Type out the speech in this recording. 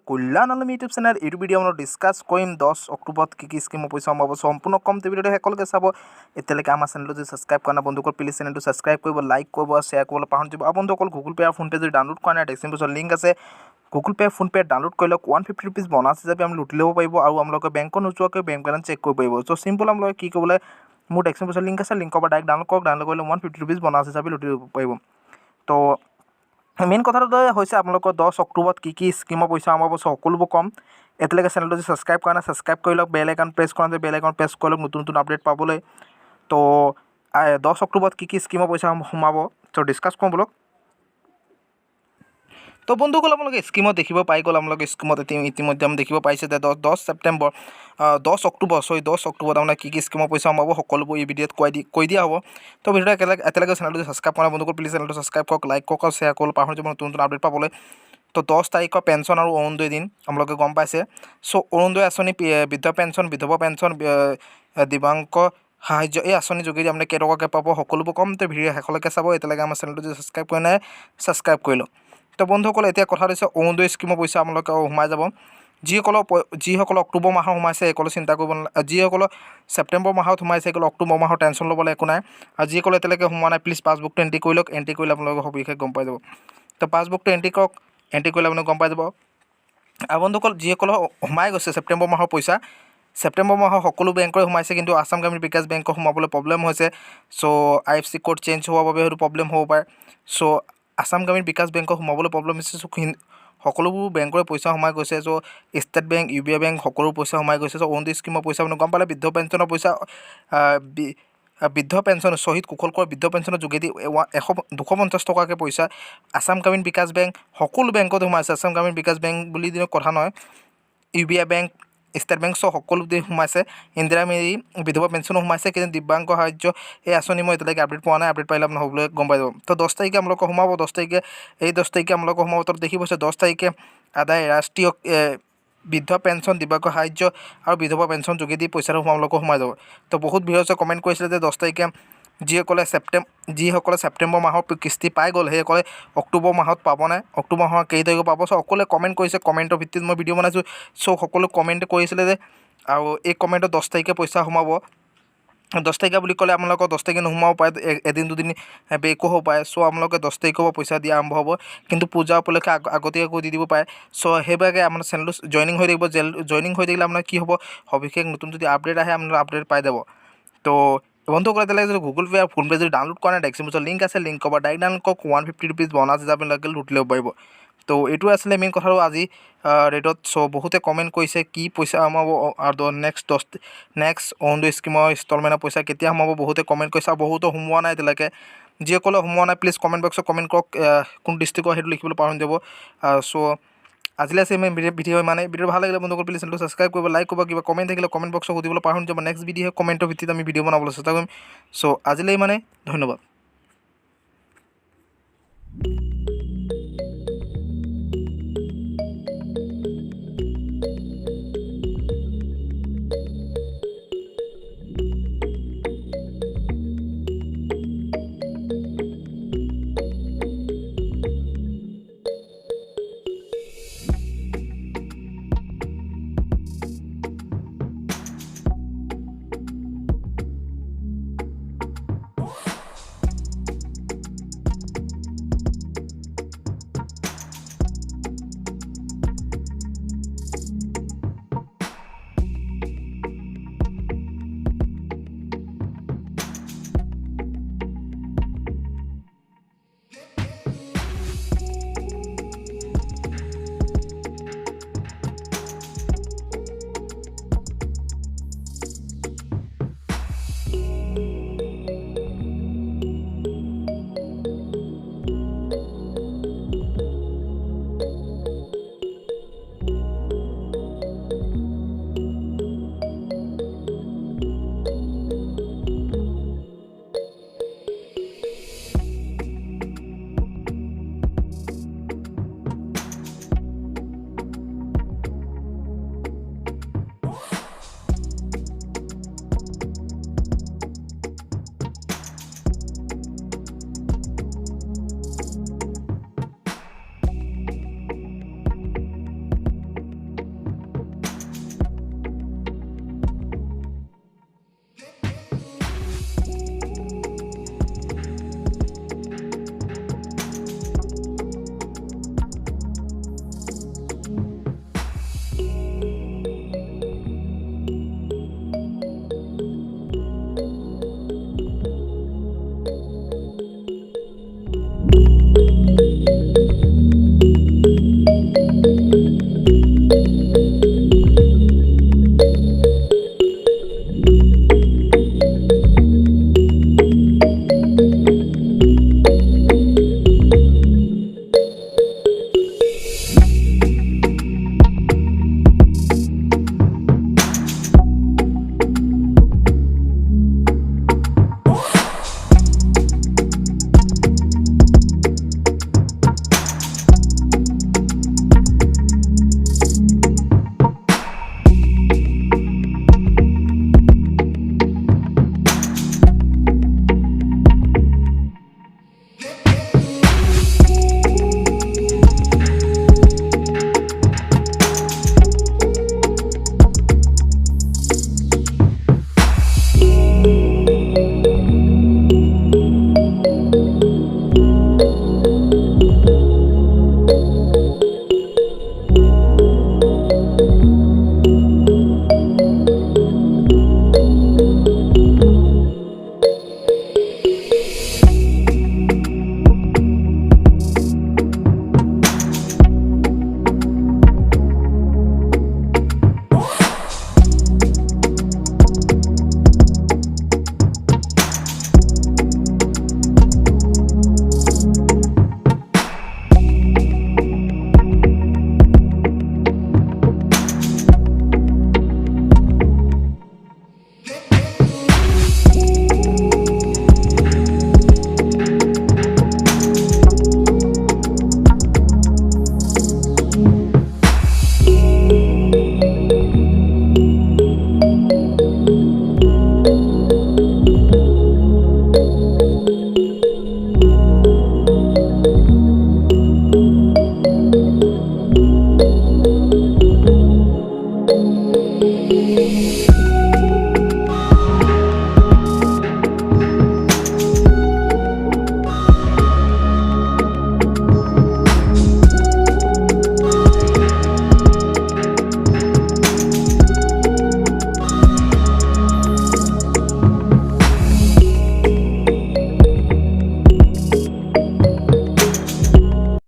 কল্যাণ YouTube channel. এইটো video' মই ডিছকাছ কৰিম 10 অক্টোবৰত কি স্কিমৰ পইচা সোমাব। সম্পূৰ্ণ কম ভিডিঅ'টো সকলোকে চাব। এতিয়ালৈকে আমাৰ চেনেলটো যদি ছাবস্ক্ৰাইব কৰা নাই বন্ধুসকল প্লিজ চেনেলটো ছাবস্ক্ৰাইব কৰিব, লাইক কৰিব, শ্বেয়াৰ কৰিবলৈ পাহৰি যাব। আৰু বন্ধুসকল গুগল পে' আৰু ফোনপে যদি ডাউনলোড কৰা নাই ডেছক্ৰিপশ্যনত লিংক আছে। গুগল পে' ফোনপে' ডাউনলোড কৰি লওক। 150 ৰুপিজ বনাছ হিচাপে আমি লুটি ল'ব পাৰিব আৰু আপোনালোকে বেংকত নোযোৱাকৈ বেংক বেলেঞ্চ চেক কৰিব পাৰিব। চ' চিম্পল আপোনালোকে কি কৰিবলৈ মোৰ ডেছক্ৰিপশ্যনত লিংক আছে, লিংকৰ পৰা ডাইৰেক্ট ডাউনলোড কৰক। ডাউনলোড কৰিলে 150 ৰুপিজ বনাছ হিচাপে লুটি ল'ব পাৰিব। তো মেইন কথাটো হৈছে আপোনালোকৰ 10 অক্টোবৰত কি স্কিমৰ পইচা সোমাব সকলোবোৰ কম। এতিয়ালৈকে চেনেলটো যদি ছাবস্ক্ৰাইব কৰা নাই ছাবস্ক্ৰাইব কৰি লওক, বেল আইকন প্ৰেছ কৰা নাই বেল আইকন প্ৰেছ কৰি লওক নতুন নতুন আপডেট পাবলৈ। তো 10 অক্টোবৰত কি স্কিমৰ পইচা সোমাব ত' ডিছকাছ কৰোঁ বলক। তো বন্ধুসকল আপোনালোকে স্কিমত দেখিব পাই গ'ল। আপোনালোকে স্কিমত ইতিমধ্যে আমি দেখিব পাইছে যে 10 অক্টোবৰত আপোনাৰ কি স্কিমৰ পইচা সোমাব সকলোবোৰ এই ভিডিঅ'ত কৈ দিয়া হ'ব। তো ভিডিঅ'টো এতিয়ালৈকে চেনেলটো ছাবস্ক্ৰাইব কৰা বন্ধুসকল প্লিজ চেনেলটো ছাবস্ক্ৰাইব কৰক, লাইক কৰক আৰু শ্বেয়াৰ কৰিবলৈ পাহৰি যাব নতুন নতুন আপডেট পাবলৈ। তো 10 তাৰিখৰ পেঞ্চন আৰু অৰুণোদয় দিন আপোনালোকে গম পাইছে। চ' অৰুণোদয় আঁচনি, বৃদ্ধ পেঞ্চন, বিধৱা পেঞ্চন, দিব্যাংগ সাহায্য এই আঁচনিৰ যোগেদি আপুনি কেইটকাকৈ পাব সকলোবোৰ কম। তো ভিডিঅ' শেষলৈকে চাব। এতিয়ালৈকে আমাৰ চেনেলটো যদি ছাবস্ক্ৰাইব কৰি নাই ছাবস্ক্ৰাইব কৰি লওক। তো বন্ধুসকল এতিয়া কথা হৈছে অৰুণোদয় স্কিমৰ পইচা আপোনালোকে সোমাই যাব। যিসকলৰ অক্টোবৰ মাহত সোমাইছে এইসকলে চিন্তা কৰিব নালাগে। যিসকলৰ ছেপ্টেম্বৰ মাহত সোমাইছে সেইসকলে অক্টোবৰ মাহৰ টেনশ্যন ল'বলৈ একো নাই। আৰু যিসকলে এতিয়ালৈকে সোমোৱা নাই প্লিজ পাছবুকটো এণ্ট্ৰি কৰি লওক। এণ্ট্ৰি কৰিলে আপোনালোকৰ সবিশেষ গম পাই যাব। তো পাছবুকটো এণ্ট্ৰি কৰক, এণ্ট্ৰি কৰিলে আপোনালোকে গম পাই যাব। আৰু বন্ধুসকল যিসকলৰ সোমাই গৈছে ছেপ্টেম্বৰ মাহৰ পইচা, ছেপ্টেম্বৰ মাহৰ সকলো বেংকৰে সোমাইছে কিন্তু আসাম গ্ৰামীণ বিকাশ বেংকৰ সোমাবলৈ প্ৰব্লেম হৈছে। চ' IFC কোড চেঞ্জ হোৱাৰ বাবে সেইটো প্ৰব্লেম হ'ব পাৰে। চ' আসাম গ্ৰামীণ বিকাশ বেংকৰ সোমাবলৈ প্ৰব্লেম হৈছে। সকলোবোৰ বেংকৰে পইচা সোমাই গৈছে। চ' ষ্টেট বেংক, UBI বেংক সকলো পইচা সোমাই গৈছে। চ' অৰুণোদয় স্কিমৰ পইচা আপুনি গম পালে। বৃদ্ধ পেঞ্চনৰ পইচা, বৃদ্ধ পেঞ্চন শ্বহীদ কুশল কোঁৱৰ বৃদ্ধ পেঞ্চনৰ যোগেদি 250 টকাকৈ পইচা আসাম গ্ৰামীণ বিকাশ বেংক সকলো বেংকত সোমাইছে। আসাম গ্ৰামীণ বিকাশ বেংক বুলি কথা নহয়, UBI বেংক, ষ্টেট বেংক চব সকলোতে সোমাইছে। ইন্দিৰা মেৰী বিধৱা পেঞ্চনো সোমাইছে। কিন্তু দিব্যাংগ সাহায্য এই আঁচনি মই এতিয়ালৈকে আপডেট পোৱা নাই। আপডেট পাৰিলে আপোনাৰ হ'বলৈ গম পাই যাব। তো 10 তাৰিখে আপোনালোকৰ সোমাব। 10 তাৰিখে আপোনালোকৰ সোমাব। তো দেখি পাইছে 10 তাৰিখে আদায় ৰাষ্ট্ৰীয় বৃদ্ধ পেঞ্চন, দিব্যাংগ সাহায্য আৰু বিধৱা পেঞ্চন যোগেদি পইচাটো আপোনালোকৰ সোমাই যাব। তো বহুত ভিউৱাৰ্ছে কমেণ্ট কৰিছিলে যে 10 তাৰিখে যিসকলে ছেপ্টেম্বৰ মাহৰ কিস্তি পাই গ'ল সেইসকলে অক্টোবৰ মাহত পাব নাই, অক্টোবৰ মাহৰ কেই তাৰিখে পাব। চ' সকলোৱে কমেণ্ট কৰিছে, কমেণ্টৰ ভিত্তিত মই ভিডিঅ' বনাইছোঁ। চ' সকলো কমেণ্ট কৰিছিলে যে আৰু এই কমেণ্টত 10 তাৰিখে পইচা সোমাব। 10 তাৰিখে বুলি ক'লে আপোনালোকৰ 10 তাৰিখে নোসোমাব পাৰে, এদিন দুদিন বেকো হ'ব পাৰে। চ' আপোনালোকে 10 তাৰিখৰ পৰা পইচা দিয়া আৰম্ভ হ'ব। কিন্তু পূজা উপলক্ষে আগতীয়াকৈ দি দিব পাৰে। চ' সেইভাগে আপোনাৰ চেনেলটো জইনিং হৈ থাকিব। জইনিং হৈ থাকিলে আপোনাৰ কি হ'ব সবিশেষ নতুন যদি আপডেট আহে আপোনালোকে আপডেট পাই যাব। তো বন্ধুসকল এতিয়ালৈকে যদি গুগল পে' আৰু ফোনপে যদি ডাউনলোড কৰা নাই ডেছক্ৰিপশ্যনত লিংক আছে, লিংকৰ পৰা ডাইৰেক্ট ডাউনলোড কৰক। 150 ৰুপিজ বনাছ হিচাপে আপোনালোকে লুটি ল'ব পাৰিব। তো এইটোৱে আছিলে মেইন কথাটো আজি ৰেটত। চ' বহুতে কমেণ্ট কৰিছে কি পইচা সোমাব আৰু নেক্সট অৰুণোদয় স্কিমৰ ইনষ্টলমেণ্টৰ পইচা কেতিয়া সোমাব বহুতে কমেণ্ট কৰিছে। আৰু বহুতো সোমোৱা নাই এতিয়ালৈকে। যিসকলে সোমোৱা নাই প্লিজ কমেণ্ট বক্সত কমেণ্ট কৰক কোন ডিষ্ট্ৰিক্টৰ সেইটো লিখিবলৈ পাহৰি যাব। চ' আজিলৈ আছে মেইন ভিডিঅ' মানে ভিডিঅ' ভাল লাগিলে বন্ধুসকল প্লিজ চেনেলটো ছাবস্ক্ৰাইব কৰিব, লাইক কৰিব। কিবা কমেণ্ট থাকিলে কমেণ্ট বক্সত সুধিবলৈ পাহৰি যাব। নেক্সট ভিডিঅ' কমেণ্টৰ ভিত্তিত আমি ভিডিঅ' বনাবলৈ চেষ্টা কৰিম। চ' আজিলৈ ধন্যবাদ।